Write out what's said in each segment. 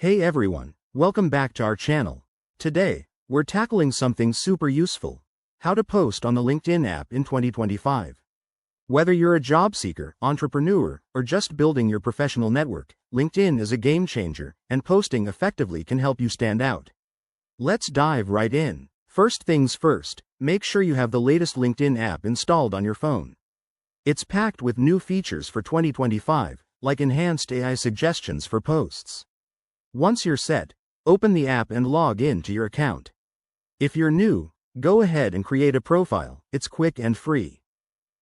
Hey everyone, welcome back to our channel. Today, we're tackling something super useful: how to post on the LinkedIn app in 2025. Whether you're a job seeker, entrepreneur, or just building your professional network, LinkedIn is a game changer, and posting effectively can help you stand out. Let's dive right in. First things first, make sure you have the latest LinkedIn app installed on your phone. It's packed with new features for 2025, like enhanced AI suggestions for posts. Once you're set, open the app and log in to your account. If you're new, go ahead and create a profile. It's quick and free.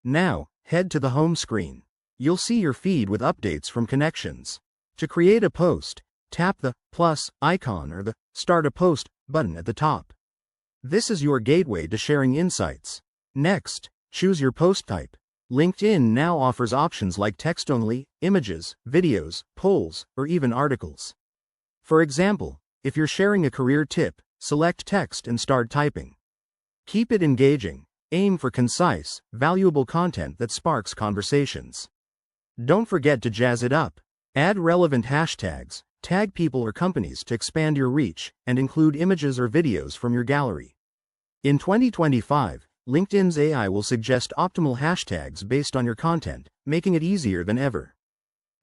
Now, head to the home screen. You'll see your feed with updates from connections. To create a post, tap the plus icon or the Start a Post button at the top. This is your gateway to sharing insights. Next, choose your post type. LinkedIn now offers options like text-only, images, videos, polls, or even articles. For example, if you're sharing a career tip, select text and start typing. Keep it engaging. Aim for concise, valuable content that sparks conversations. Don't forget to jazz it up. Add relevant hashtags, tag people or companies to expand your reach, and include images or videos from your gallery. In 2025, LinkedIn's AI will suggest optimal hashtags based on your content, making it easier than ever.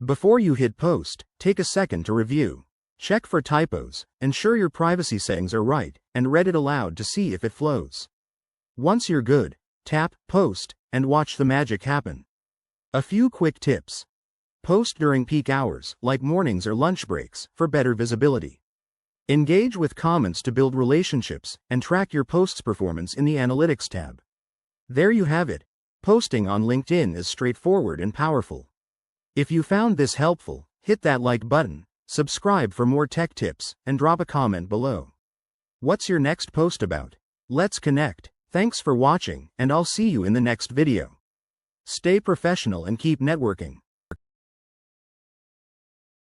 Before you hit post, take a second to review. Check for typos, ensure your privacy settings are right, and read it aloud to see if it flows. Once you're good, tap Post and watch the magic happen. A few quick tips. Post during peak hours, like mornings or lunch breaks, for better visibility. Engage with comments to build relationships, and track your post's performance in the Analytics tab. There you have it. Posting on LinkedIn is straightforward and powerful. If you found this helpful, hit that like button, subscribe for more tech tips, and drop a comment below. What's your next post about? Let's connect. Thanks for watching, and I'll see you in the next video. Stay professional and keep networking.